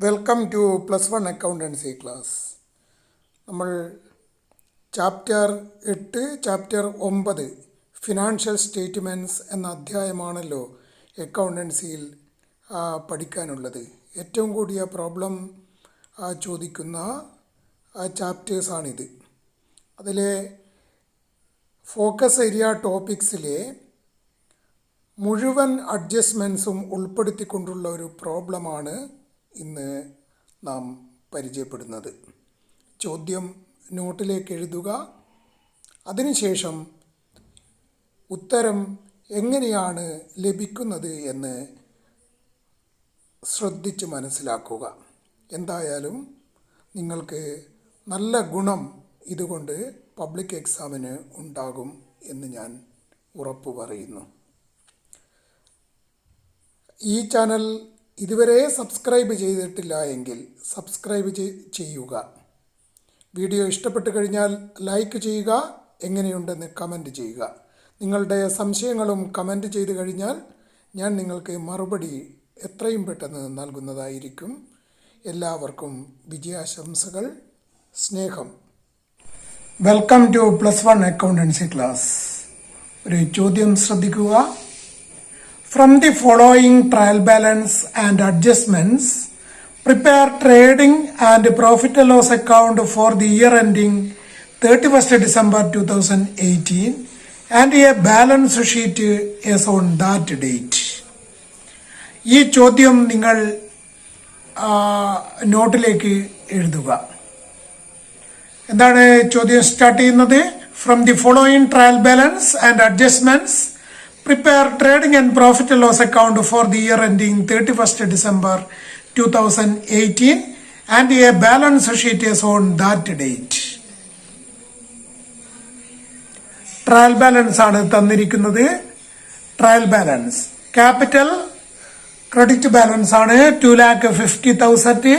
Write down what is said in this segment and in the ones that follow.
Welcome to +1 accountancy class. നമ്മൾ chapter 8 chapter 9 financial statements എന്ന അധ്യായമാണല്ലോ അക്കൗണ്ടൻസിയിൽ പഠിക്കാനുള്ളത്. ഏറ്റവും കൂടിയ പ്രോബ്ലം ചോദിക്കുന്ന ചാപ്റ്റേഴ്സാണിത്. അതിലെ ഫോക്കസ് ഏരിയ ടോപ്പിക്സിലെ മുഴുവൻ അഡ്ജസ്റ്റ്മെൻറ്റ്സും ഉൾപ്പെടുത്തിക്കൊണ്ടുള്ള ഒരു പ്രോബ്ലമാണ് ഇന്ന് നാം പരിചയപ്പെടുന്നത്. ചോദ്യം നോട്ടിലേക്ക് എഴുതുക. അതിനുശേഷം ഉത്തരം എങ്ങനെയാണ് ലഭിക്കുന്നത് എന്ന് ശ്രദ്ധിച്ച് മനസ്സിലാക്കുക. എന്തായാലും നിങ്ങൾക്ക് നല്ല ഗുണം ഇതുകൊണ്ട് പബ്ലിക് എക്സാമിന് ഉണ്ടാകും എന്ന് ഞാൻ ഉറപ്പു പറയുന്നു. ഈ ചാനൽ ഇതുവരെ സബ്സ്ക്രൈബ് ചെയ്തിട്ടില്ല എങ്കിൽ സബ്സ്ക്രൈബ് ചെയ്യുക. വീഡിയോ ഇഷ്ടപ്പെട്ടു കഴിഞ്ഞാൽ ലൈക്ക് ചെയ്യുക. എങ്ങനെയുണ്ടെന്ന് കമൻറ്റ് ചെയ്യുക. നിങ്ങളുടെ സംശയങ്ങളും കമൻറ്റ് ചെയ്തു കഴിഞ്ഞാൽ ഞാൻ നിങ്ങൾക്ക് മറുപടി എത്രയും പെട്ടെന്ന് നൽകുന്നതായിരിക്കും. എല്ലാവർക്കും വിജയാശംസകൾ. സ്നേഹം. Welcome to +1 accountancy class. ഒരു ചോദ്യം ശ്രദ്ധിക്കുക. From the following trial balance and adjustments, prepare trading and profit and loss account for the year ending 31st December 2018 and a balance sheet as on that date. ഈ ചോദ്യം നിങ്ങൾ നോട്ടിലേക്ക് എഴുതുക. എന്താണ് ചോദ്യം start ചെയ്യുന്നത്? From the following trial balance and adjustments, prepare trading and profit and loss account for the year ending 31st December 2018 and a balance sheet is on that date. Trial balance ആണ് തന്നിരിക്കുന്നത്. Trial balance capital credit balance ആണ് 2,50,000.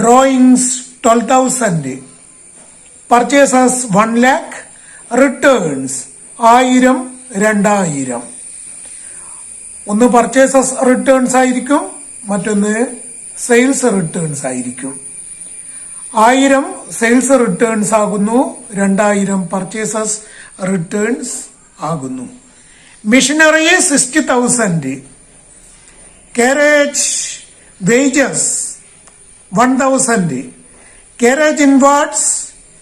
Drawings 12,000. Purchases 1 lakh. Returns 1000, 2000. ഒന്ന് purchases returns ആയിരിക്കും, മറ്റൊന്ന് sales returns ആയിരിക്കും. 1000 sales returns ആകുന്നു, 2000 purchases returns ആകുന്നു. Machinery 60,000. Carriage wages 1,000. Carriage inwards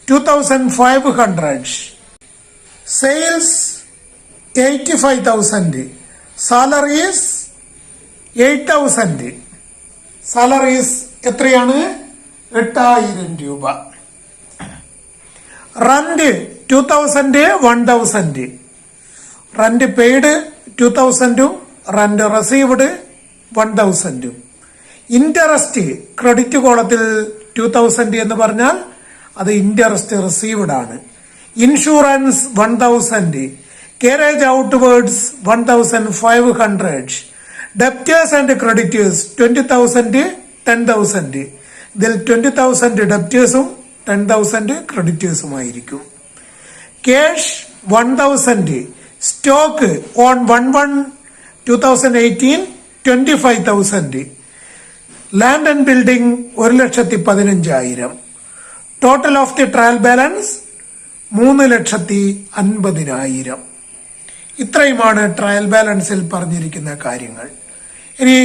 2,500. Sales 85,000. Salaries 8,000. Salaries എത്രയാണ്? 8,000 രൂപ. Rent 2,000, 1,000. Rent paid 2,000, rent received 1,000. Interest credit കോളത്തിൽ 2,000 എന്ന് പറഞ്ഞാൽ അത് ഇൻട്രസ്റ്റ് റിസീവ്ഡ് ആണ്. Insurance 1,000. Carriage outwards 1,500. Debtors and creditors 20,000, 10,000. ഇതിൽ 20,000 ഡെപ്റ്റേഴ്സും 10,000 ക്രെഡിറ്റേഴ്സുമായിരിക്കും. Cash 1,000. Stock on 1/1/2018 25,000. Land and building 1,15,000. Total of the trial balance 3,50,000. ഇത്രയുമാണ് ട്രയൽ ബാലൻസിൽ പറഞ്ഞിരിക്കുന്ന കാര്യങ്ങൾ. ഇനി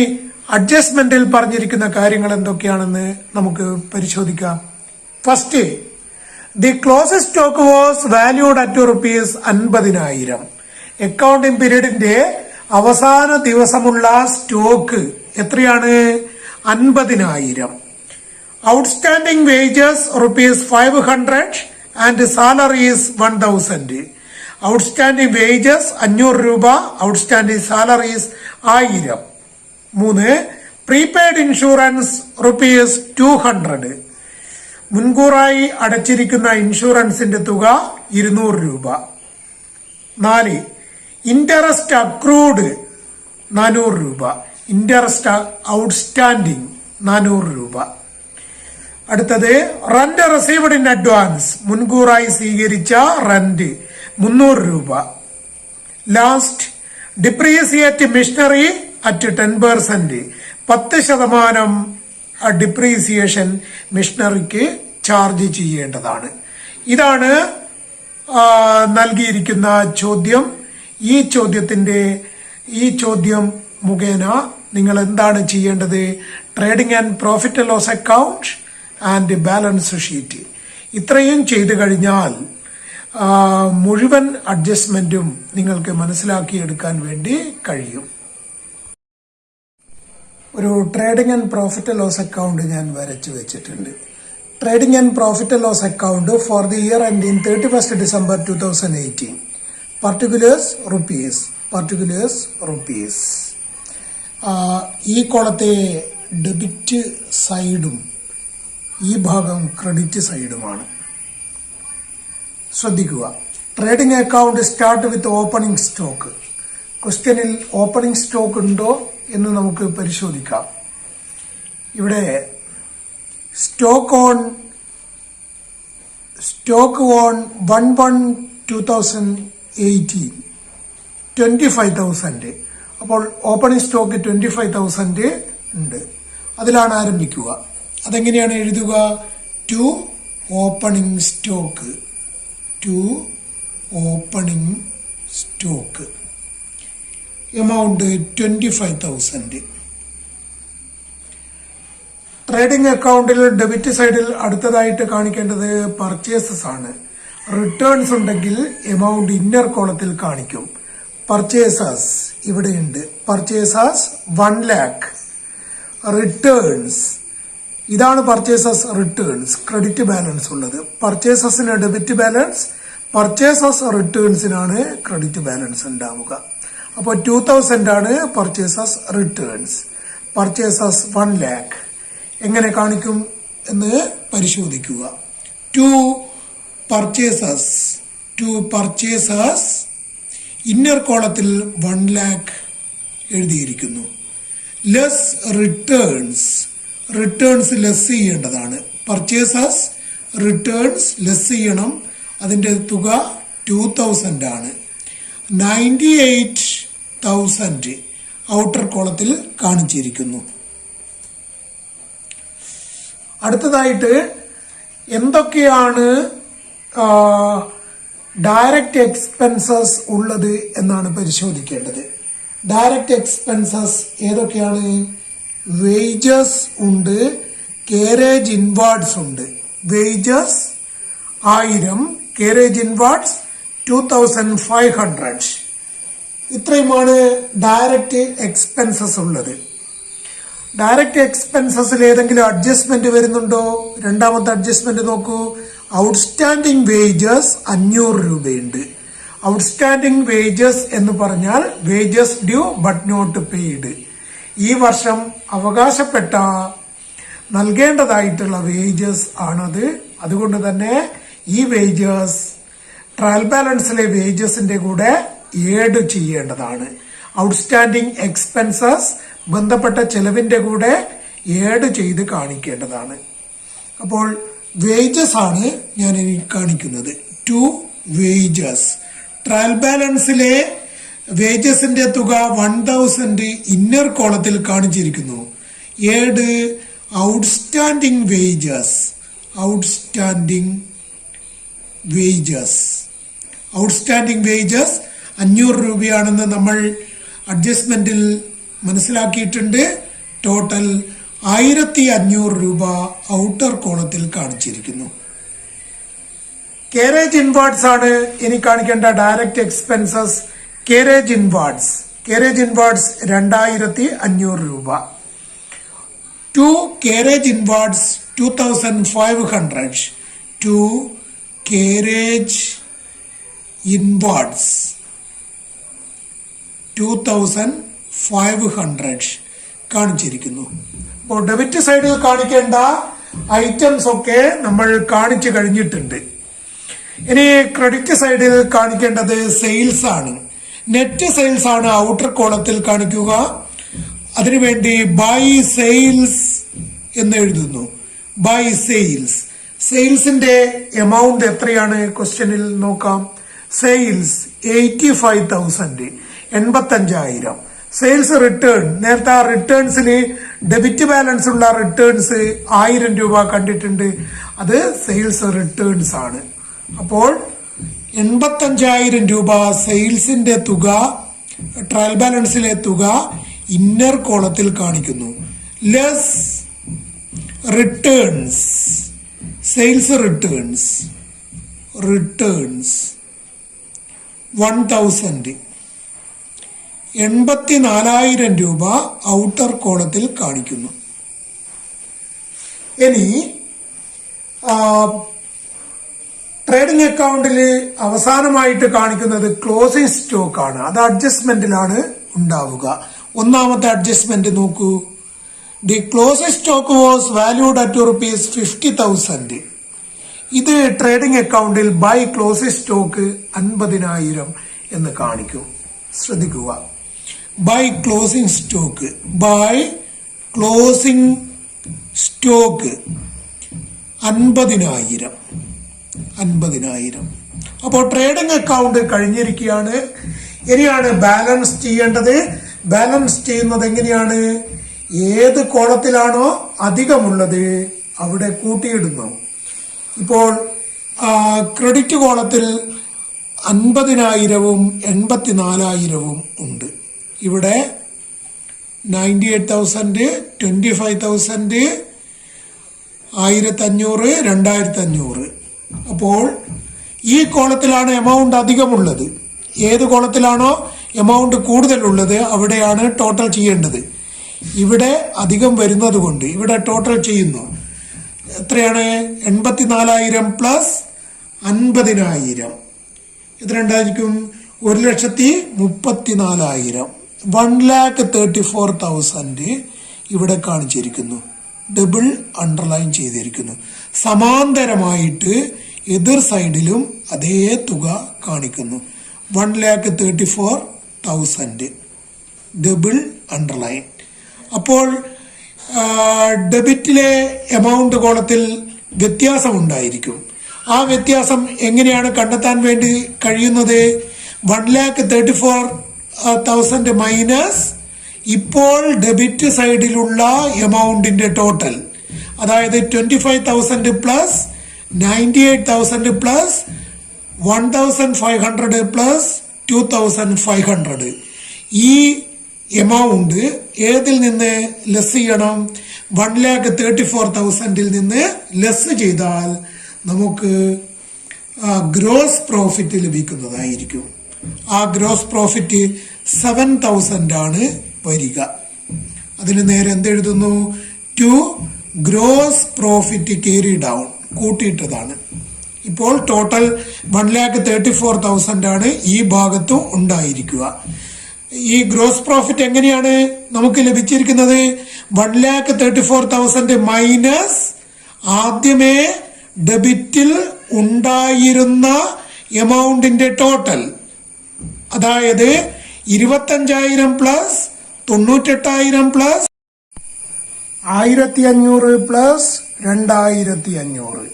അഡ്ജസ്റ്റ്മെന്റിൽ പറഞ്ഞിരിക്കുന്ന കാര്യങ്ങൾ എന്തൊക്കെയാണെന്ന് നമുക്ക് പരിശോധിക്കാം. First, the closing stock was valued at ₹50,000. Accounting പീരീഡിന്റെ അവസാന ദിവസമുള്ള സ്റ്റോക്ക് എത്രയാണ്? 50,000. Outstanding wages ₹500 and salaries 1,000. Outstanding wages 500 രൂപ, ഔട്ട്സ്റ്റാൻഡിംഗ് സാലറീസ് 1000. 3, prepaid insurance ₹200. മുൻകൂറായി അടച്ചിരിക്കുന്ന ഇൻഷുറൻസിന്റെ തുക 200 രൂപ. 4, ഇൻട്രസ്റ്റ് അക്രൂഡ് 400 രൂപ. ഇൻട്രസ്റ്റ് ഔട്ട്സ്റ്റാൻഡിംഗ് 400 രൂപ. അടുത്തത് റന്റ് റിസീവ്ഡ് ഇൻ അഡ്വാൻസ്, മുൻകൂറായി സ്വീകരിച്ച റന്റ് 300 രൂപ. Last, depreciate machinery at 10%, 10% depreciation മെഷീനറിക്ക് ചാർജ് ചെയ്യേണ്ടതാണ്. ഇതാണ് നൽകിയിരിക്കുന്ന ചോദ്യം. ഈ ചോദ്യം മുഖേന നിങ്ങൾ എന്താണ് ചെയ്യേണ്ടത്? Trading and profit and loss account and balance sheet ഇത്രയും ചെയ്തു കഴിഞ്ഞാൽ മുഴുവൻ അഡ്ജസ്റ്റ്മെന്റും നിങ്ങൾക്ക് മനസ്സിലാക്കിയെടുക്കാൻ വേണ്ടി കഴിയും. ഒരു trading and profit and loss account ഞാൻ വരച്ചു വെച്ചിട്ടുണ്ട്. Trading and profit and loss account for the year ending 31st December 2018. Particulars rupees. ഈ കോളത്തെ ഡെബിറ്റ് സൈഡും ഈ ഭാഗം ക്രെഡിറ്റ് സൈഡുമാണ്. ശ്രദ്ധിക്കുക. Trading account start with opening stock. ക്വസ്റ്റ്യനിൽ ഓപ്പണിംഗ് സ്റ്റോക്ക് ഉണ്ടോ എന്ന് നമുക്ക് പരിശോധിക്കാം. ഇവിടെ സ്റ്റോക്ക് ഓൺ 1/1/2018 25,000. അപ്പോൾ ഓപ്പണിംഗ് സ്റ്റോക്ക് 25,000 ഉണ്ട്. അതിലാണ് ആരംഭിക്കുക. അതെങ്ങനെയാണ് എഴുതുക? To opening stock amount 25,000. Trading അക്കൗണ്ടിൽ ഡെബിറ്റ് സൈഡിൽ അടുത്തതായിട്ട് കാണിക്കേണ്ടത് പർച്ചേസസ് ആണ്. റിട്ടേൺസ് ഉണ്ടെങ്കിൽ എമൗണ്ട് ഇന്നർ കോളത്തിൽ കാണിക്കും. പർച്ചേസസ് ഇവിടെയുണ്ട്. Purchases 1 lakh. റിട്ടേൺസ് ഇതാണ് പർച്ചേസസ് റിട്ടേൺസ്. ക്രെഡിറ്റ് ബാലൻസ് ഉള്ളത്. പർച്ചേസസിന് ഡെബിറ്റ് ബാലൻസ്, പർച്ചേസസ് റിട്ടേൺസിനാണ് ക്രെഡിറ്റ് ബാലൻസ് ഉണ്ടാവുക. അപ്പോൾ 2,000 ആണ് പർച്ചേസസ് റിട്ടേൺസ്. പർച്ചേസസ് 1 lakh എങ്ങനെ കാണിക്കും എന്ന് പരിശോധിക്കുക. ടു പർച്ചേസസ് ഇന്നർ കോളത്തിൽ 1 lakh എഴുതിയിരിക്കുന്നു. ലെസ് റിട്ടേൺസ് ലെസ് ചെയ്യേണ്ടതാണ്. പർച്ചേസസ് റിട്ടേൺസ് ലെസ് ചെയ്യണം. അതിന്റെ തുക 2,000 ആണ്. 98,000 ഔട്ടർ കോളത്തിൽ കാണിച്ചിരിക്കുന്നു. അടുത്തതായിട്ട് എന്തൊക്കെയാണ് ഡയറക്റ്റ് എക്സ്പെൻസസ് ഉള്ളത് എന്നാണ് പരിശോധിക്കേണ്ടത്. ഡയറക്റ്റ് എക്സ്പെൻസസ് ഏതൊക്കെയാണ്? വേജസ് ഉണ്ട്, കേരേജ് ഇൻവാർഡ്സ് ഉണ്ട്. Wages 1000, carriage inwards 2,500. ഇത്രയുമാണ് ഡയറക്റ്റ് എക്സ്പെൻസസ് ഉള്ളത്. ഡയറക്റ്റ് എക്സ്പെൻസസിൽ ഏതെങ്കിലും അഡ്ജസ്റ്റ്മെന്റ് വരുന്നുണ്ടോ? രണ്ടാമത്തെ അഡ്ജസ്റ്റ്മെന്റ് നോക്കൂ. ഔട്ട്സ്റ്റാൻഡിംഗ് വേജസ് 500 രൂപയുണ്ട്. ഔട്ട്സ്റ്റാൻഡിംഗ് വേജസ് എന്ന് പറഞ്ഞാൽ wages due but not paid. ഈ വർഷം അവകാശപ്പെട്ട നൽകേണ്ടതായിട്ടുള്ള വേജസ് ആണത്. അതുകൊണ്ട് തന്നെ ഈ വേജസ് ട്രയൽ ബാലൻസിലെ വേജസിന്റെ കൂടെ ഏഡ് ചെയ്യേണ്ടതാണ്. ഔട്ട്സ്റ്റാൻഡിംഗ് എക്സ്പെൻസസ് ബന്ധപ്പെട്ട ചെലവിന്റെ കൂടെ ഏഡ് ചെയ്ത് കാണിക്കേണ്ടതാണ്. അപ്പോൾ വേജസ് ആണ് ഞാൻ ഇനി കാണിക്കുന്നത്. To wages. ട്രയൽ ബാലൻസിലെ വേജസിന്റെ തുക 1,000 ഇന്നർ കോളത്തിൽ കാണിച്ചിരിക്കുന്നു. Add outstanding wages. Outstanding wages 500 രൂപയാണെന്ന് നമ്മൾ അഡ്ജസ്റ്റ്മെന്റിൽ മനസ്സിലാക്കിയിട്ടുണ്ട്. ടോട്ടൽ 1,500 രൂപ ഔട്ടർ കോളത്തിൽ കാണിച്ചിരിക്കുന്നു. കേരേജ് ഇൻവാർഡ്സ് ആണ് ഇനി കാണിക്കേണ്ട ഡയറക്റ്റ് എക്സ്പെൻസസ്. കേരേജ് ഇൻവാർഡ്സ് 2,500 രൂപ. To carriage inwards 2,500. To carriage inwards 2,500 കാണിച്ചിരിക്കുന്നു. അപ്പോൾ ഡെബിറ്റ് സൈഡിൽ കാണിക്കേണ്ട ഐറ്റംസ് ഒക്കെ നമ്മൾ കാണിച്ചു കഴിഞ്ഞിട്ടുണ്ട്. ഇനി ക്രെഡിറ്റ് സൈഡിൽ കാണിക്കേണ്ടത് സെയിൽസ് ആണ്. നെറ്റ് സെയിൽസ് ആണ് ഔട്ടർ കോളത്തിൽ കാണിക്കുക. അതിനുവേണ്ടി ബൈ സെയിൽസ് എന്ന് എഴുതുന്നു. ബൈ സെയിൽസിന്റെ എമൗണ്ട് എത്രയാണ് ക്വസ്റ്റ്യനിൽ നോക്കാം. സെയിൽസ് 85,000 85,000. സെയിൽസ് റിട്ടേൺ, നേരത്തെ ആ റിട്ടേൺസിൽ ഡെബിറ്റ് ബാലൻസ് ഉള്ള റിട്ടേൺസ് 1000 രൂപ കണ്ടിട്ടുണ്ട്. അത് സെയിൽസ് റിട്ടേൺസ് ആണ്. അപ്പോൾ 85,000 രൂപ സെയിൽസിന്റെ തുക, ട്രയൽ ബാലൻസിലെ തുക ഇന്നർ കോളത്തിൽ കാണിക്കുന്നു. ലെസ് റിട്ടേൺസ്, സെയിൽസ് റിട്ടേൺസ് 1000, 84,000 രൂപ ഔട്ടർ കോളത്തിൽ കാണിക്കുന്നു. ഇനി ട്രേഡിംഗ് അക്കൗണ്ടിൽ അവസാനമായിട്ട് കാണിക്കുന്നത് ക്ലോസിംഗ് സ്റ്റോക്ക് ആണ്. അത് അഡ്ജസ്റ്റ്മെന്റിലാണ് ഉണ്ടാവുക. ഒന്നാമത്തെ അഡ്ജസ്റ്റ്മെന്റ് നോക്കൂ. The closing stock was valued at ₹50,000. ഇത് ട്രേഡിംഗ് അക്കൗണ്ടിൽ ബൈ ക്ലോസിംഗ് സ്റ്റോക്ക് 50,000 എന്ന് കാണിക്കും. ശ്രദ്ധിക്കുക, by closing stock, by closing stock 50,000. അപ്പോൾ ട്രേഡിംഗ് അക്കൗണ്ട് കഴിഞ്ഞിരിക്കുകയാണ്. ഇനിയാണ് ബാലൻസ് ചെയ്യേണ്ടത്. ബാലൻസ് ചെയ്യുന്നത് എങ്ങനെയാണ്? ഏത് കോളത്തിലാണോ അധികമുള്ളത് അവിടെ കൂട്ടിയിടുന്നു. ഇപ്പോൾ ക്രെഡിറ്റ് കോളത്തിൽ 50,000-ഉം 84,000-ഉം ഉണ്ട്. ഇവിടെ 98,000, 25,000, 1,500, 2,500. അപ്പോൾ ഈ കോളത്തിലാണ് എമൗണ്ട് അധികമുള്ളത്. ഏത് കോളത്തിലാണോ എമൗണ്ട് കൂടുതലുള്ളത് അവിടെയാണ് ടോട്ടൽ ചെയ്യേണ്ടത്. ഇവിടെ അധികം വരുന്നത് കൊണ്ട് ഇവിടെ ടോട്ടൽ ചെയ്യുന്നു. എത്രയാണ്? 84,000 പ്ലസ് 50,000 ഇത് രണ്ടായിരിക്കും 1,34,000. 1,34,000 ഇവിടെ കാണിച്ചിരിക്കുന്നു. ഡബിൾ അണ്ടർലൈൻ ചെയ്തിരിക്കുന്നു. സമാന്തരമായിട്ട് എതിർ സൈഡിലും അതേ തുക കാണിക്കുന്നു. 1,34,000 ഡബിൾ അണ്ടർലൈൻ. അപ്പോൾ ഡെബിറ്റിലെ എമൗണ്ട് കോളത്തിൽ വ്യത്യാസം ഉണ്ടായിരിക്കും. ആ വ്യത്യാസം എങ്ങനെയാണ് കണ്ടെത്താൻ വേണ്ടി കഴിയുന്നത്? 1,34,000 മൈനസ് ഇപ്പോൾ ഡെബിറ്റ് സൈഡിലുള്ള എമൗണ്ടിന്റെ ടോട്ടൽ, അതായത് 25,000 പ്ലസ് 98,000 പ്ലസ് 1,500 പ്ലസ് 2,500. ഈ എമൗണ്ട് ഏതിൽ നിന്ന് ലെസ് ചെയ്യണം? 1,34,000 നിന്ന് ലെസ് ചെയ്താൽ നമുക്ക് ഗ്രോസ് പ്രോഫിറ്റ് ലഭിക്കുന്നതായിരിക്കും. ആ ഗ്രോസ് പ്രോഫിറ്റ് 7,000 ആണ് വരിക. അതിന് നേരെ എന്തെഴുതുന്നു? To gross profit carry down, കൂട്ടിയിട്ടതാണ്. ഇപ്പോൾ ടോട്ടൽ 1,34,000 ആണ് ഈ ഭാഗത്തും ഉണ്ടായിരിക്കുക. ഈ ഗ്രോസ് പ്രോഫിറ്റ് എങ്ങനെയാണ് നമുക്ക് ലഭിച്ചിരിക്കുന്നത്? 1,34,000 മൈനസ് ആദ്യമേ ഡെബിറ്റിൽ ഉണ്ടായിരുന്ന എമൗണ്ടിന്റെ ടോട്ടൽ, അതായത് 25,000 പ്ലസ് 98,000 പ്ലസ് 1,500 പ്ലസ് 2,500.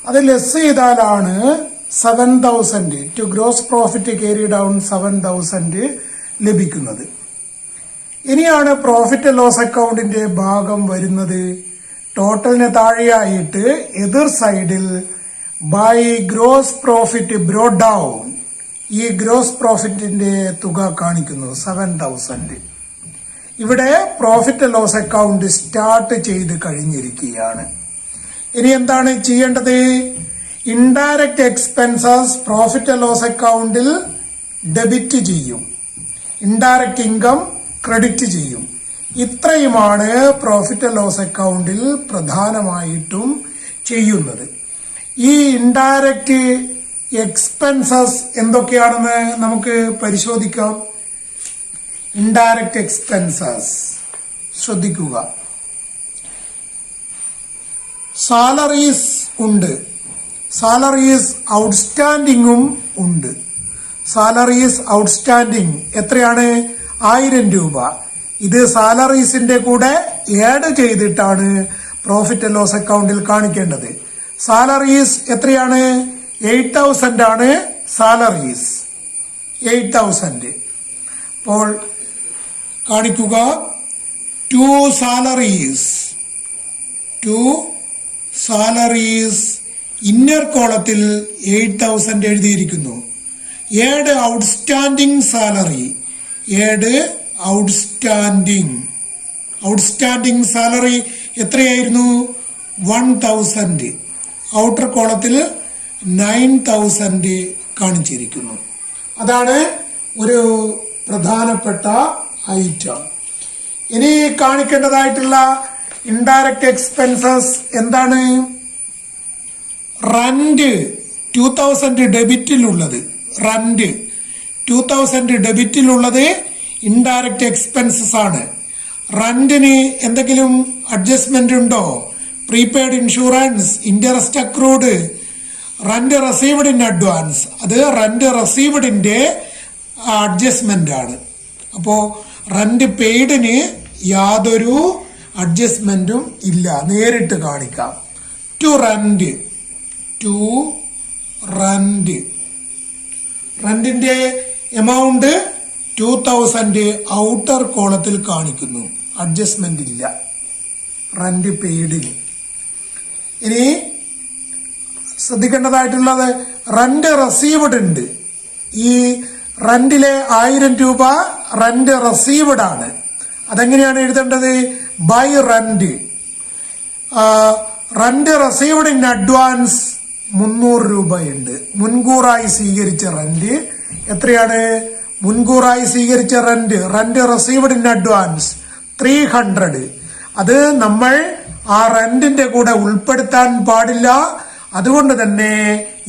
അത് ലെസ് ചെയ്താലാണ് 7,000 to gross profit carry down 7,000 ലഭിക്കുന്നത്. ഇനിയാണ് പ്രോഫിറ്റ് ലോസ് അക്കൗണ്ടിന്റെ ഭാഗം വരുന്നത്. ടോട്ടലിന് താഴെയായിട്ട് എതിർ സൈഡിൽ by gross profit brought down, ഈ ഗ്രോസ് പ്രോഫിറ്റിന്റെ തുക കാണിക്കുന്നു 7,000. ഇവിടെ പ്രോഫിറ്റ് ലോസ് അക്കൗണ്ട് സ്റ്റാർട്ട് ചെയ്ത് കഴിഞ്ഞിരിക്കുകയാണ്. ഇനി എന്താണ് ചെയ്യേണ്ടത്? ഇൻഡയറക്റ്റ് എക്സ്പെൻസസ് പ്രോഫിറ്റ് ലോസ് അക്കൗണ്ടിൽ ഡെബിറ്റ് ചെയ്യും, ഇൻഡയറക്റ്റ് ഇൻകം ക്രെഡിറ്റ് ചെയ്യും. ഇത്രയുമാണ് പ്രോഫിറ്റ് ലോസ് അക്കൗണ്ടിൽ പ്രധാനമായിട്ടും ചെയ്യുന്നത്. ഈ ഇൻഡയറക്റ്റ് എക്സ്പെൻസസ് എന്തൊക്കെയാണെന്ന് നമുക്ക് പരിശോധിക്കാം. ഇൻഡയറക്റ്റ് എക്സ്പെൻസസ് ശ്രദ്ധിക്കുക. സാലറീസ് ഉണ്ട്, സാലറീസ് ഔട്ട്സ്റ്റാൻഡിങ്ങും ഉണ്ട്. സാലറീസ് ഔട്ട്സ്റ്റാൻഡിങ് എത്രയാണ്? 1,000 രൂപ. ഇത് സാലറീസിന്റെ കൂടെ ആഡ് ചെയ്തിട്ടാണ് പ്രോഫിറ്റ് ലോസ് അക്കൗണ്ടിൽ കാണിക്കേണ്ടത്. സാലറീസ് എത്രയാണ്? 8,000 ആണ് സാലറീസ്, 8,000. അപ്പോൾ കാണിക്കുക. ടു സാലറീസ് ഇന്നർ കോളത്തിൽ 8,000 എഴുതിയിരിക്കുന്നു. Add outstanding salary, outstanding salary എത്രയായിരുന്നു? 1,000. ഔട്ടർ കോളത്തിൽ 9,000 കാണിച്ചിരിക്കുന്നു. അതാണ് ഒരു പ്രധാനപ്പെട്ട ഐറ്റം. ഇനി കാണിക്കേണ്ടതായിട്ടുള്ള ഇൻഡയറക്റ്റ് എക്സ്പെൻസസ് എന്താണ്? റന്റ് 2,000 ഡെബിറ്റിലുള്ളത്, 2,000 ഡെബിറ്റിലുള്ളത് ഇൻഡയറക്റ്റ് എക്സ്പെൻസസ് ആണ്. റന്റിന് എന്തെങ്കിലും അഡ്ജസ്റ്റ്മെന്റ് ഉണ്ടോ? Prepaid insurance, interest accrued, rent received in advance, അത് റന്റ് റിസീവ്ഡിന്റെ അഡ്ജസ്റ്റ്മെന്റ് ആണ്. അപ്പോ റന്റ് പെയ്ഡിന് യാതൊരു അഡ്ജസ്റ്റ്മെന്റും ഇല്ല, നേരിട്ട് കാണിക്കാം. ടു റന്റ് റന്റിന്റെ എമൗണ്ട് 2,000 ഔട്ടർ കോളത്തിൽ കാണിക്കുന്നു, അഡ്ജസ്റ്റ്മെന്റ് ഇല്ല റന്റ് പെയ്ഡിന്. ഇനി ശ്രദ്ധിക്കേണ്ടതായിട്ടുള്ളത് റന്റ് റിസീവ്ഡ് ഉണ്ട്. ഈ റന്റിലെ 1,000 രൂപ റന്റ് റിസീവ്ഡ് ആണ്. അതെങ്ങനെയാണ് എഴുതേണ്ടത്? By rent. Rent received in advance 300 രൂപയുണ്ട്. മുൻകൂറായി സ്വീകരിച്ച റന്റ് എത്രയാണ്? മുൻകൂറായി സ്വീകരിച്ച റന്റ് റിസീവ്ഡ് ഇൻ അഡ്വാൻസ് 300. അത് നമ്മൾ ആ റെന്റിന്റെ കൂടെ ഉൾപ്പെടുത്താൻ പാടില്ല. അതുകൊണ്ട് തന്നെ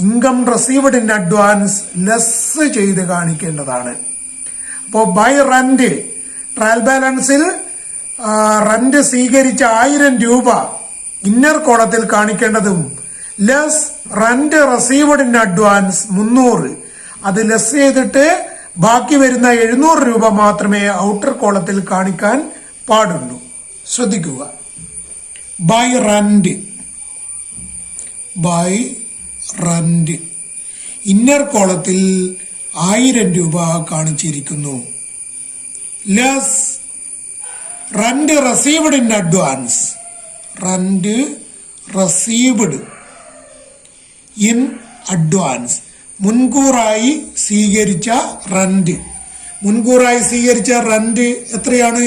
income received in advance less ചെയ്ത് കാണിക്കേണ്ടതാണ്. അപ്പോ ബൈ റെന്റ് ട്രയൽ ബാലൻസിൽ റെന്റ് സ്വീകരിച്ച 1,000 രൂപ ഇന്നർ കോളത്തിൽ കാണിക്കേണ്ടതും less rent received in advance 300, അത് ലെസ് ചെയ്തിട്ട് ബാക്കി വരുന്ന 700 രൂപ മാത്രമേ ഔട്ടർ കോളത്തിൽ കാണിക്കാൻ പാടുള്ളൂ. ശ്രദ്ധിക്കുക. ബൈ റന്റ് ഇന്നർ കോളത്തിൽ 1,000 രൂപ കാണിച്ചിരിക്കുന്നു. Less rent received in advance, rent received in advance മുൻകൂറായി സ്വീകരിച്ച റന്റ്. മുൻകൂറായി സ്വീകരിച്ച റന്റ് എത്രയാണ്?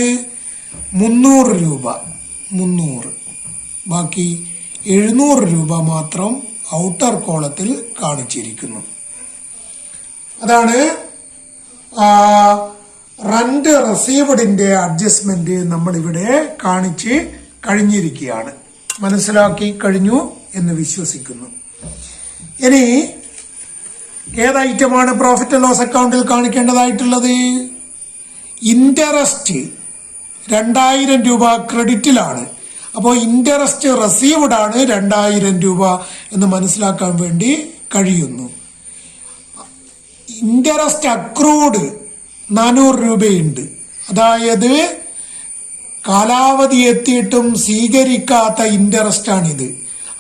300 രൂപ. 300. ബാക്കി 700 രൂപ മാത്രം ഔട്ടർ കോളത്തിൽ കാണിച്ചിരിക്കുന്നു. അതാണ് റന്റ് റിസീവ്ഡിന്റെ അഡ്ജസ്റ്റ്മെന്റ് നമ്മൾ ഇവിടെ കാണിച്ച് കഴിഞ്ഞിരിക്കുകയാണ്. മനസ്സിലാക്കി കഴിഞ്ഞു എന്ന് വിശ്വസിക്കുന്നു. ഇനി ഏത് ഐറ്റമാണ് പ്രോഫിറ്റ് ആൻഡ് ലോസ് അക്കൗണ്ടിൽ കാണിക്കേണ്ടതായിട്ടുള്ളത്? ഇൻട്രസ്റ്റ് 2,000 രൂപ ക്രെഡിറ്റിലാണ്. അപ്പോൾ ഇൻട്രസ്റ്റ് റിസീവ്ഡ് ആണ് 2,000 രൂപ എന്ന് മനസ്സിലാക്കാൻ വേണ്ടി കഴിയുന്നു. ഇൻട്രസ്റ്റ് അക്രൂഡ് 400 രൂപയുണ്ട്. അതായത് കാലാവധി എത്തിയിട്ടും സ്വീകരിക്കാത്ത ഇൻട്രസ്റ്റ് ആണിത്,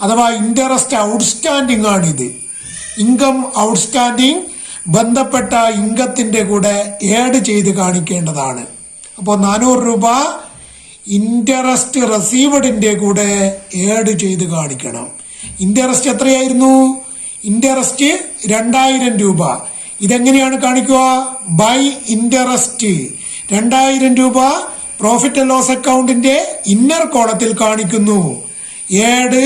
അഥവാ ഇൻട്രസ്റ്റ് ഔട്ട്സ്റ്റാൻഡിംഗ് ആണിത്. ഇൻകം ഔട്ട്സ്റ്റാൻഡിംഗ് ബന്ധപ്പെട്ട ഇൻകത്തിന്റെ കൂടെ ആഡ് ചെയ്ത് കാണിക്കേണ്ടതാണ്. അപ്പോൾ 400 രൂപ ഇൻട്രസ്റ്റ് റിസീവ്ഡിന്റെ കൂടെ ആഡ് ചെയ്ത് കാണിക്കണം. ഇൻട്രസ്റ്റ് എത്രയായിരുന്നു? ഇൻട്രസ്റ്റ് 2,000 രൂപ. ഇതെങ്ങനെയാണ് കാണിക്കുക? ബൈ ഇൻട്രസ്റ്റ് 2,000 രൂപ പ്രോഫിറ്റ് ആൻഡ് ലോസ് അക്കൗണ്ടിന്റെ ഇന്നർ കോളത്തിൽ കാണിക്കുന്നു. ആഡ്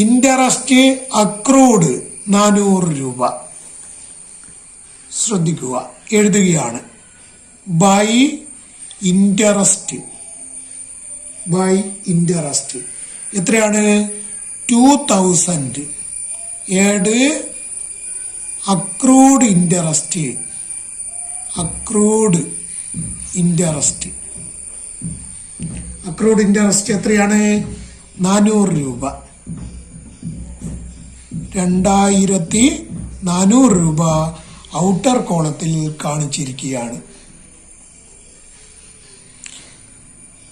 ഇൻട്രസ്റ്റ് അക്രൂഡ് 400 രൂപ. ശ്രദ്ധിക്കുക, എഴുതുകയാണ്. ബൈ ഇൻട്രസ്റ്റ് എത്രയാണ്? 2,000. ആഡ് അക്രൂഡ് ഇൻട്രസ്റ്റ് എത്രയാണ്? 400 രൂപ. 2,400 രൂപ ഔട്ടർ കോളത്തിൽ കാണിച്ചിരിക്കുകയാണ്.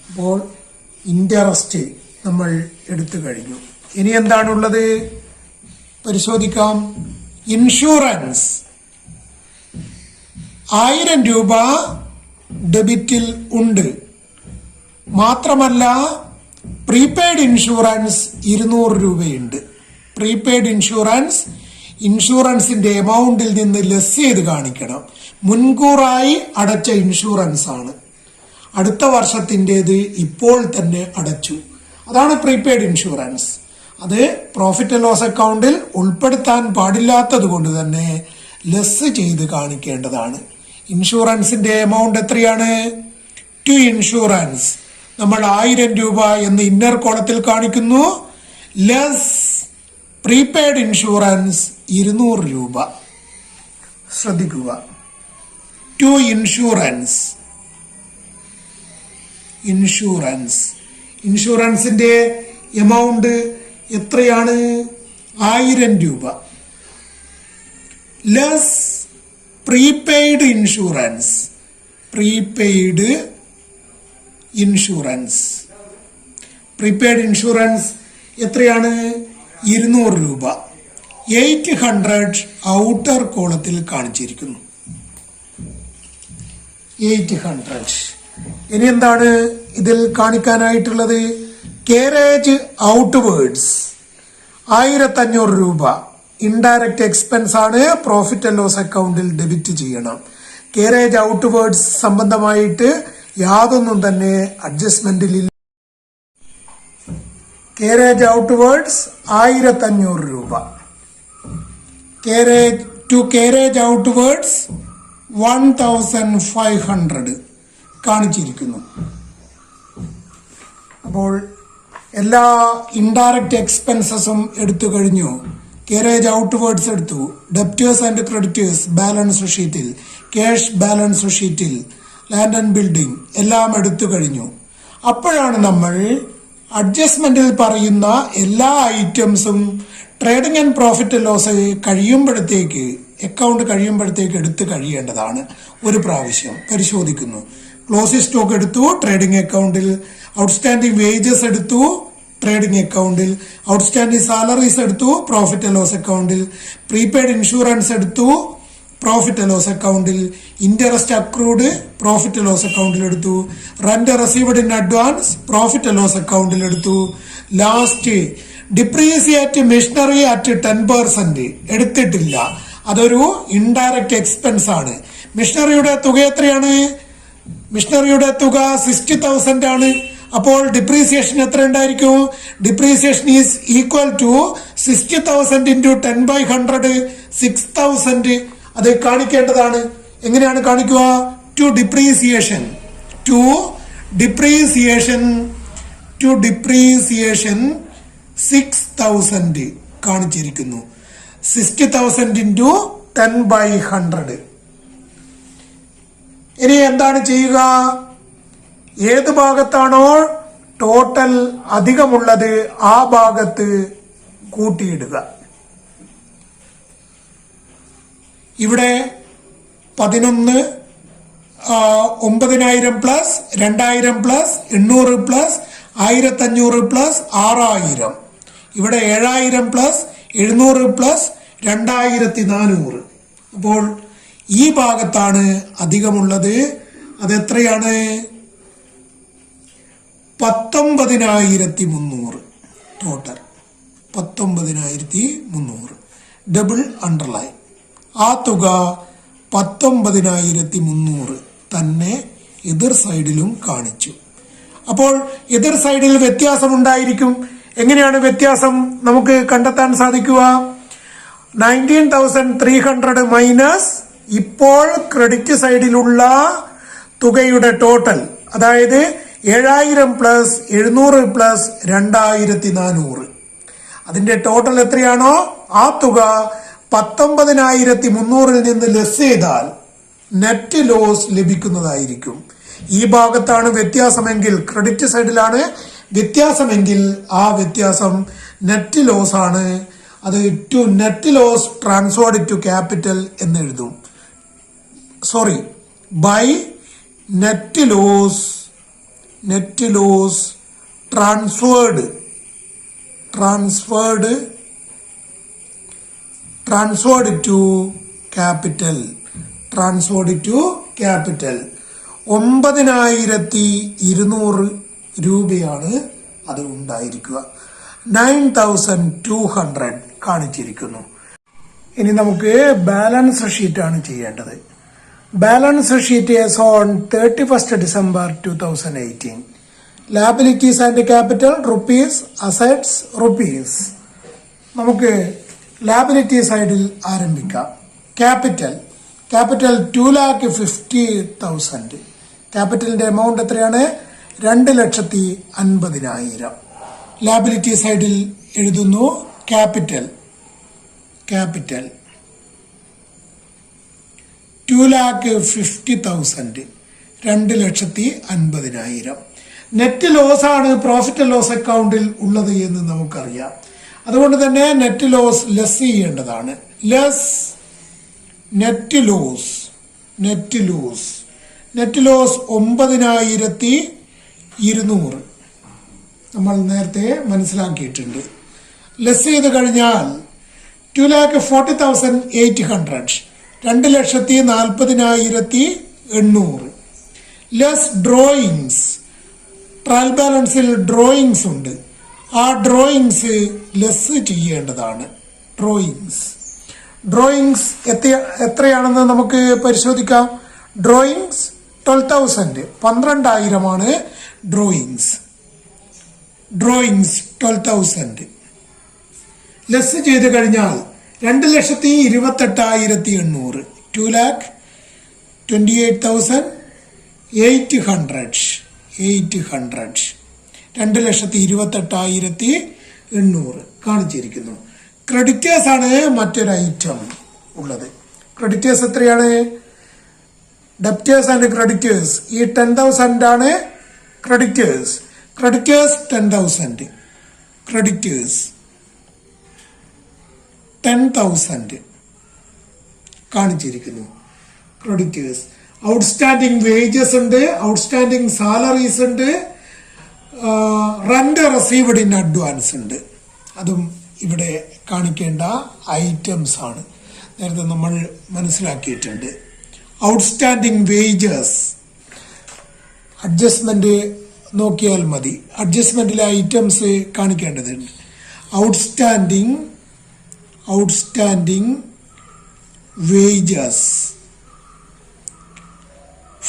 അപ്പോൾ ഇൻട്രസ്റ്റ് നമ്മൾ എടുത്തു കഴിഞ്ഞു. ഇനി എന്താണുള്ളത് പരിശോധിക്കാം. ഇൻഷുറൻസ് 1,000 രൂപ ഡെബിറ്റിൽ ഉണ്ട്. മാത്രമല്ല പ്രീപെയ്ഡ് ഇൻഷുറൻസ് 200 രൂപയുണ്ട്. പ്രീപെയ്ഡ് ഇൻഷുറൻസിന്റെ എമൗണ്ടിൽ നിന്ന് ലെസ് ചെയ്ത് കാണിക്കണം. മുൻകൂറായി അടച്ച ഇൻഷുറൻസ് ആണ്. അടുത്ത വർഷത്തിൻ്റെത് ഇപ്പോൾ തന്നെ അടച്ചു. അതാണ് പ്രീപെയ്ഡ് ഇൻഷുറൻസ്. അത് പ്രോഫിറ്റ് ആൻഡ് ലോസ് അക്കൗണ്ടിൽ ഉൾപ്പെടുത്താൻ പാടില്ലാത്തത് കൊണ്ട് തന്നെ ലെസ് ചെയ്ത് കാണിക്കേണ്ടതാണ്. ഇൻഷുറൻസിന്റെ എമൗണ്ട് എത്രയാണ്? ടു ഇൻഷുറൻസ് നമ്മൾ 1000 രൂപ എന്ന് ഇന്നർ കോളത്തിൽ കാണിക്കുന്നു. ലെസ് പ്രീപെയ്ഡ് ഇൻഷുറൻസ് 200 രൂപ. ശ്രദ്ധിക്കുക. ടു ഇൻഷുറൻസിന്റെ എമൗണ്ട് എത്രയാണ്? 1000 രൂപ. ലെസ് പ്രീപെയ്ഡ് ഇൻഷുറൻസ് എത്രയാണ്? 200 രൂപ. 800 ഔട്ടർ കോളത്തിൽ കാണിച്ചിരിക്കുന്നു. 800. ഇനി എന്താണ് ഇതിൽ കാണിക്കാനായിട്ടുള്ളത്? കേരേജ് ഔട്ട്വേർഡ്സ് 1500 രൂപ ഇൻഡയറക്റ്റ് എക്സ്പെൻസ് ആണ്. പ്രോഫിറ്റ് ആൻഡ് ലോസ് അക്കൗണ്ടിൽ ഡെബിറ്റ് ചെയ്യണം. കേരേജ് ഔട്ട്വേർഡ്സ് സംബന്ധമായിട്ട് യാതൊന്നും തന്നെ അഡ്ജസ്റ്റ്മെന്റിലില്ല. കേരേജ് ഔട്ട്വേർഡ്സ് 1500 രൂപ. കേരേജ് ഔട്ട്വേർഡ്സ് 1500 കാണിച്ചിരിക്കുന്നു. അപ്പോൾ എല്ലാ ഇൻഡയറക്റ്റ് എക്സ്പെൻസസും എടുത്തു കഴിഞ്ഞു. കേരേജ് ഔട്ട്വേർഡ്സ് എടുത്തു. ഡെപ്റ്റേഴ്സ് ആൻഡ് ക്രെഡിറ്റേഴ്സ് ബാലൻസ് ഷീറ്റിൽ, ക്യാഷ് ബാലൻസ് ഷീറ്റിൽ, ലാൻഡ് ആൻഡ് ബിൽഡിംഗ് എല്ലാം എടുത്തു കഴിഞ്ഞു. അപ്പോഴാണ് നമ്മൾ അഡ്ജസ്റ്റ്മെന്റിൽ പറയുന്ന എല്ലാ ഐറ്റംസും ട്രേഡിംഗ് ആൻഡ് പ്രോഫിറ്റ് ലോസ് കഴിയുമ്പോഴത്തേക്ക്, അക്കൗണ്ട് കഴിയുമ്പോഴത്തേക്ക് എടുത്ത് കഴിയേണ്ടതാണ്. ഒരു പ്രാവശ്യം പരിശോധിക്കുന്നു. ക്ലോസിംഗ് സ്റ്റോക്ക് എടുത്തു ട്രേഡിംഗ് അക്കൗണ്ടിൽ, ഔട്ട്സ്റ്റാൻഡിംഗ് വേജസ് എടുത്തു ട്രേഡിംഗ് അക്കൗണ്ടിൽ, ഔട്ട്സ്റ്റാൻഡിംഗ് സാലറീസ് എടുത്തു പ്രോഫിറ്റ് ആൻഡ് ലോസ് അക്കൗണ്ടിൽ, പ്രീപെയ്ഡ് ഇൻഷുറൻസ് എടുത്തു പ്രോഫിറ്റ് ആൻഡ് ലോസ് അക്കൗണ്ടിൽ, interest accrued profit and loss അക്കൗണ്ടിൽ എടുത്തു, rent received in advance profit and loss അക്കൗണ്ടിൽ എടുത്തു. ലാസ്റ്റ് ഡിപ്രീസിയേറ്റ് മെഷീനറി അറ്റ് 10% എടുത്തിട്ടില്ല. അതൊരു ഇൻഡയറക്റ്റ് എക്സ്പെൻസ് ആണ്. മെഷീനറിയുടെ തുക എത്രയാണ്? മെഷീനറിയുടെ തുക 60,000 ആണ്. അപ്പോൾ ഡിപ്രീസിയേഷൻ എത്ര ഉണ്ടായിരിക്കും? Depreciation is equal to 60,000 into 10/100 6,000. അത് കാണിക്കേണ്ടതാണ്. എങ്ങനെയാണ് കാണിക്കുക? ടു ഡിപ്രീസിയേഷൻ 6,000 കാണിച്ചിരിക്കുന്നു. 60,000 ഇൻറ്റു 10/100. ഇനി എന്താണ് ചെയ്യുക? ഏത് ഭാഗത്താണോ ടോട്ടൽ അധികമുള്ളത് ആ ഭാഗത്ത് കൂട്ടിയിടുക. ഇവിടെ 11 9,000 പ്ലസ് 2,000 പ്ലസ് 800 പ്ലസ് 1,500 പ്ലസ് 6,000. ഇവിടെ 7,000 പ്ലസ് 700 പ്ലസ് 2,400. അപ്പോൾ ഈ ഭാഗത്താണ് അധികമുള്ളത്. അതെത്രയാണ്? 19,300. ടോട്ടൽ 19,300. Double underline. ആ തുക 19,300 തന്നെ എതിർ സൈഡിലും കാണിച്ചു. അപ്പോൾ എതിർ സൈഡിൽ വ്യത്യാസമുണ്ടായിരിക്കും. എങ്ങനെയാണ് വ്യത്യാസം നമുക്ക് കണ്ടെത്താൻ സാധിക്കുക? 19,300 മൈനസ് ഇപ്പോൾ ക്രെഡിറ്റ് സൈഡിലുള്ള തുകയുടെ ടോട്ടൽ, അതായത് 7,000 പ്ലസ് 700 പ്ലസ് 2,400. അതിന്റെ ടോട്ടൽ എത്രയാണോ ആ തുക 19,300 നിന്ന് ലെസ് ചെയ്താൽ നെറ്റ് ലോസ് ലഭിക്കുന്നതായിരിക്കും. ഈ ഭാഗത്താണ് വ്യത്യാസമെങ്കിൽ, ക്രെഡിറ്റ് സൈഡിലാണ് വ്യത്യാസമെങ്കിൽ ആ വ്യത്യാസം നെറ്റ് ലോസ് ആണ്. അത് to net loss transferred to capital എന്ന് എഴുതും. Sorry, by net loss transferred to capital. 9200 രൂപയാണ് അത് ഉണ്ടായിരിക്കുക. 9200 കാണിച്ചിരിക്കുന്നു. ഇനി നമുക്ക് ബാലൻസ് ഷീറ്റാണ് ചെയ്യേണ്ടത്. Balance sheet as on 31st December 2018. Liabilities and capital rupees, assets rupees. നമുക്ക് liability സൈഡിൽ ആരംഭിക്കാം. ക്യാപിറ്റൽ 2,50,000. ക്യാപിറ്റലിന്റെ എമൗണ്ട് എത്രയാണ്? 2,50,000. ലാബിലിറ്റി സൈഡിൽ എഴുതുന്നു ക്യാപിറ്റൽ 2,50,000, 2,50,000. നെറ്റ് ലോസ് ആണ് പ്രോഫിറ്റ് ലോസ് അക്കൗണ്ടിൽ ഉള്ളത് എന്ന് നമുക്കറിയാം. അതുകൊണ്ട് തന്നെ നെറ്റ് ലോസ് ലെസ് ചെയ്യേണ്ടതാണ്. നെറ്റ് ലോസ് 9,200 നമ്മൾ നേരത്തെ മനസ്സിലാക്കിയിട്ടുണ്ട്. ലെസ് ചെയ്ത് കഴിഞ്ഞാൽ 2,40,800, 2,40,800. ലെസ് ഡ്രോയിങ്സ്, ട്രയൽ ബാലൻസിൽ ഡ്രോയിങ്സ് ഉണ്ട്. ആ ഡ്രോയിങ്സ് ലെസ് ചെയ്യേണ്ടതാണ്. ഡ്രോയിങ്സ് എത്രയാണെന്ന് നമുക്ക് പരിശോധിക്കാം. Drawings 12,000, 12,000 drawings 12,000. ലെസ് ചെയ്ത് കഴിഞ്ഞാൽ 2,28,800, 2,28,800, 2,28,800 കാണിച്ചിരിക്കുന്നു. ക്രെഡിറ്റേഴ്സ് ആണ് മറ്റൊരു ഐറ്റം ഉള്ളത്. ക്രെഡിറ്റേഴ്സ് എത്രയാണ്? Debtors and creditors. ഈ 10,000 ആണ് ക്രെഡിറ്റേഴ്സ്. 10,000. ക്രെഡിറ്റേഴ്സ് 10,000 കാണിച്ചിരിക്കുന്നു. ക്രെഡിറ്റേഴ്സ്. ഔട്ട്സ്റ്റാൻഡിങ് വേജസ് ഉണ്ട്, ഔട്ട്സ്റ്റാൻഡിങ് സാലറീസ് ഉണ്ട്, റെന്റ് റിസീവ്ഡ് ഇൻ അഡ്വാൻസ് ഉണ്ട്. അതും ഇവിടെ കാണിക്കേണ്ട ഐറ്റംസ് ആണ്. നേരത്തെ നമ്മൾ മനസ്സിലാക്കിയിട്ടുണ്ട്. ഔട്ട്സ്റ്റാൻഡിങ് വേജസ് അഡ്ജസ്റ്റ്മെന്റ് നോക്കിയാൽ മതി. അഡ്ജസ്റ്റ്മെന്റിലെ ഐറ്റംസ് കാണിക്കേണ്ടതുണ്ട്. Outstanding wages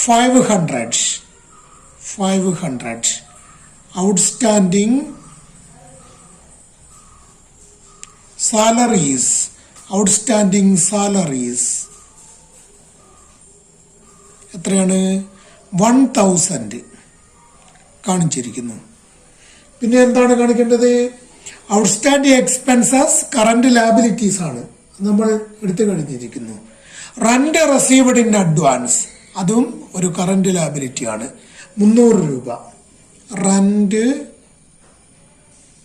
500. Outstanding salaries എത്രയാണ്? 1,000 കാണിച്ചിരിക്കുന്നു. പിന്നെ എന്താണ് കാണിക്കേണ്ടത്? ഔട്ട്സ്റ്റാൻഡിങ് എക്സ്പെൻസസ് കറന്റ് ലാബിലിറ്റീസ് ആണ്, നമ്മൾ എടുത്തു കഴിഞ്ഞിരിക്കുന്നു. റെന്റ് റിസീവ്ഡ് ഇൻ അഡ്വാൻസ്, അതും ഒരു കറന്റ് ലാബിലിറ്റി ആണ്. 300 രൂപ. Rent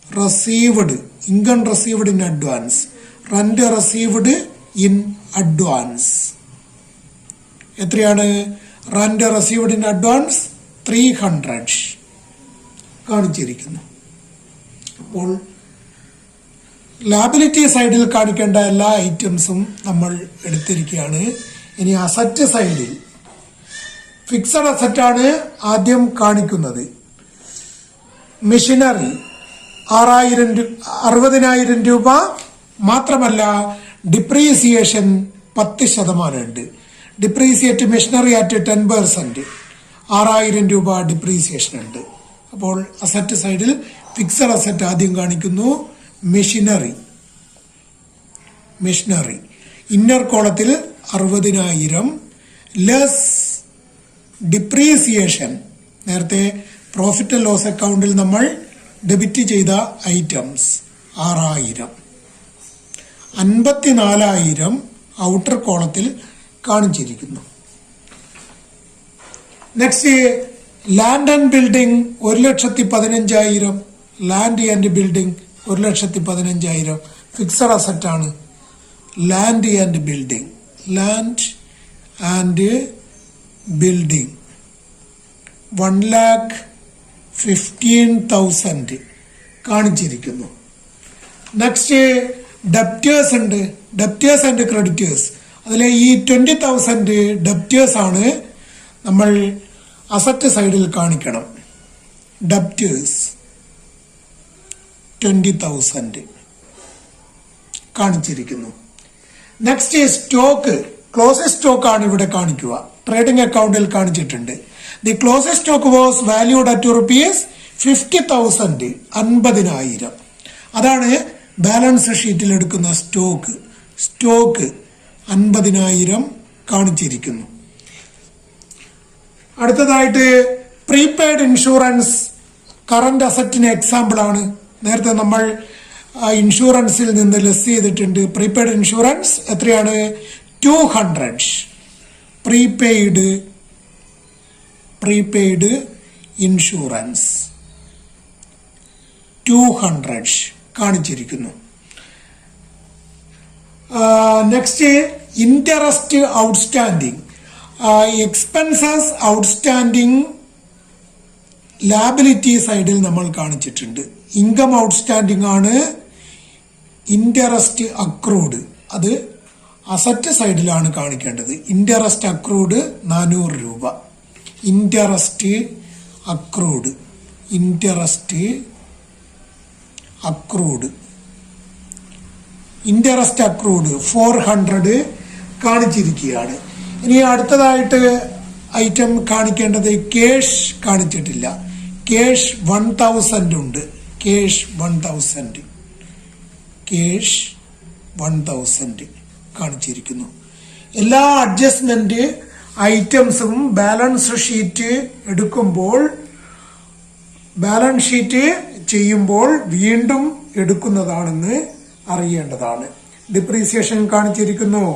received, income received in advance. Rent received in advance എത്രയാണ്? റെന്റ് റിസീവ്ഡ് ഇൻ അഡ്വാൻസ് 300 കാണിച്ചിരിക്കുന്നു. അപ്പോൾ ലാബിലിറ്റി സൈഡിൽ കാണിക്കേണ്ട എല്ലാ ഐറ്റംസും നമ്മൾ എടുത്തിരിക്കുകയാണ്. ഇനി അസറ്റ് സൈഡിൽ ഫിക്സഡ് അസറ്റാണ് ആദ്യം കാണിക്കുന്നത്. മെഷീനറി 60,000 രൂപ. മാത്രമല്ല ഡിപ്രീസിയേഷൻ 10% ഉണ്ട്. ഡിപ്രീസിയേറ്റ് മെഷീനറി അറ്റ് 10%, 6,000 രൂപ ഡിപ്രീസിയേഷൻ ഉണ്ട്. അപ്പോൾ അസറ്റ് സൈഡിൽ ഫിക്സഡ് അസറ്റ് ആദ്യം കാണിക്കുന്നു. മെഷീനറി ഇന്നർ കോളത്തിൽ 60,000 ലെസ് ഡിപ്രീസിയേഷൻ. നേരത്തെ പ്രോഫിറ്റ് ആൻഡ് ലോസ് അക്കൗണ്ടിൽ നമ്മൾ ഡെബിറ്റ് ചെയ്ത ഐറ്റംസ് 6,000. 54,000 ഔട്ടർ കോളത്തിൽ കാണിച്ചിരിക്കുന്നു. Next land and building 1,15,000. Land and building 1,15,000 fixed asset ആണ്. ലാൻഡ് ആൻഡ് ബിൽഡിംഗ് 1,15,000 കാണിച്ചിരിക്കുന്നു. നെക്സ്റ്റ് ഡെപ്റ്റേഴ്സ് ഉണ്ട്. Debtors and creditors. അതിലെ ഈ 20,000 ഡെപ്റ്റേഴ്സ് ആണ് നമ്മൾ അസറ്റ് സൈഡിൽ കാണിക്കണം. ഡെപ്റ്റേഴ്സ് 20,000 കാണിച്ചിരിക്കുന്നു. നെക്സ്റ്റ് സ്റ്റോക്ക്, ക്ലോസിംഗ് സ്റ്റോക്ക് ആണ് ഇവിടെ കാണിക്കുക. ട്രേഡിംഗ് അക്കൗണ്ടിൽ കാണിച്ചിട്ടുണ്ട്. The closing stock was valued at ₹50,000, 50,000. അതാണ് ബാലൻസ് ഷീറ്റിൽ എടുക്കുന്ന സ്റ്റോക്ക്. സ്റ്റോക്ക് 50,000 കാണിച്ചിരിക്കുന്നു. അടുത്തതായിട്ട് പ്രീപെയ്ഡ് ഇൻഷുറൻസ് കറന്റ് അസറ്റിന് എക്സാമ്പിൾ ആണ്. നേരത്തെ നമ്മൾ ഇൻഷുറൻസിൽ നിന്ന് ലെസ് ചെയ്തിട്ടുണ്ട്. പ്രീപെയ്ഡ് ഇൻഷുറൻസ് എത്രയാണ്? 200. പ്രീപെയ്ഡ് ഇൻഷുറൻസ് 200 കാണിച്ചിരിക്കുന്നു. Next interest outstanding, expenses outstanding liability സൈഡിൽ നമ്മൾ കാണിച്ചിട്ടുണ്ട്. ഇൻകം ഔട്ട്സ്റ്റാൻഡിങ് ആണ്. ഇൻട്രസ്റ്റ് അക്രൂഡ് അത് അസറ്റ് സൈഡിലാണ് കാണിക്കേണ്ടത്. Interest accrued ₹400. Interest accrued 400 കാണിച്ചിരിക്കുകയാണ്. ഇനി അടുത്തതായിട്ട് ഐറ്റം കാണിക്കേണ്ടത് ക്യാഷ് കാണിച്ചിട്ടില്ല. ക്യാഷ് 1000 ഉണ്ട്. ക്യാഷ് 1000 കാണിച്ചിരിക്കുന്നു. എല്ലാ അഡ്ജസ്റ്റ്മെന്റ് ഐറ്റംസും ബാലൻസ് ഷീറ്റ് എടുക്കുമ്പോൾ, ബാലൻസ് ഷീറ്റ് ചെയ്യുമ്പോൾ വീണ്ടും എടുക്കുന്നതാണെന്ന് അറിയേണ്ടതാണ്. ഡിപ്രീസിയേഷൻ കാണിച്ചിരിക്കുന്നു.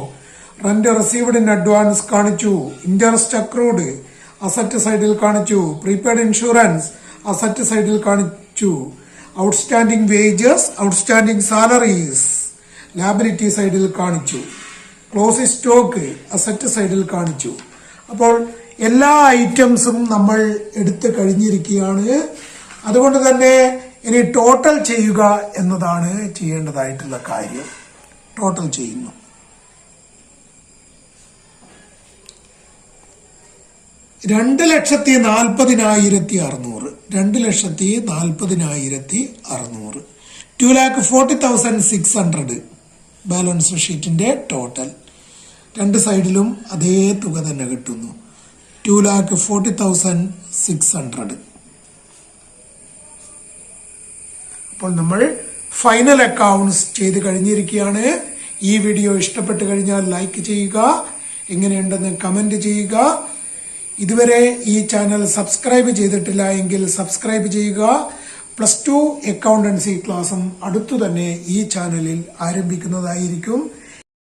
റെന്റ് റിസീവ്ഡ് ഇൻ അഡ്വാൻസ് കാണിച്ചു. ഇൻട്രസ്റ്റ് അക്രൂഡ് അസറ്റ് സൈഡിൽ കാണിച്ചു. പ്രീപെയ്ഡ് ഇൻഷുറൻസ് അസറ്റ് സൈഡിൽ കാണിച്ചു. Outstanding wages, outstanding salaries liability സൈഡിൽ കാണിച്ചു. ക്ലോസിംഗ് സ്റ്റോക്ക് അസറ്റ് സൈഡിൽ കാണിച്ചു. അപ്പോൾ എല്ലാ ഐറ്റംസും നമ്മൾ എടുത്തു കഴിഞ്ഞിരിക്കുകയാണ്. അതുകൊണ്ട് തന്നെ ഇനി ടോട്ടൽ ചെയ്യുക എന്നതാണ് ചെയ്യേണ്ടതായിട്ടുള്ള കാര്യം. ടോട്ടൽ ചെയ്യുന്നു. $2,40,600. 2,40,600. 2,40,600 ബാലൻസ് ഷീറ്റിന്റെ ടോട്ടൽ. രണ്ട് സൈഡിലും അതേ തുക തന്നെ കിട്ടുന്നു. 2,40,600. അപ്പോൾ നമ്മൾ ഫൈനൽ അക്കൗണ്ട്സ് ചെയ്ത് കഴിഞ്ഞിരിക്കുകയാണ്. ഈ വീഡിയോ ഇഷ്ടപ്പെട്ട് കഴിഞ്ഞാൽ ലൈക്ക് ചെയ്യുക, എങ്ങനെയുണ്ടെന്ന് കമന്റ് ചെയ്യുക. ഇതുവരെ ഈ ചാനൽ സബ്സ്ക്രൈബ് ചെയ്തിട്ടില്ല എങ്കിൽ സബ്സ്ക്രൈബ് ചെയ്യുക. +2 അക്കൗണ്ടൻസി ക്ലാസും അടുത്തു തന്നെ ഈ ചാനലിൽ ആരംഭിക്കുന്നതായിരിക്കും.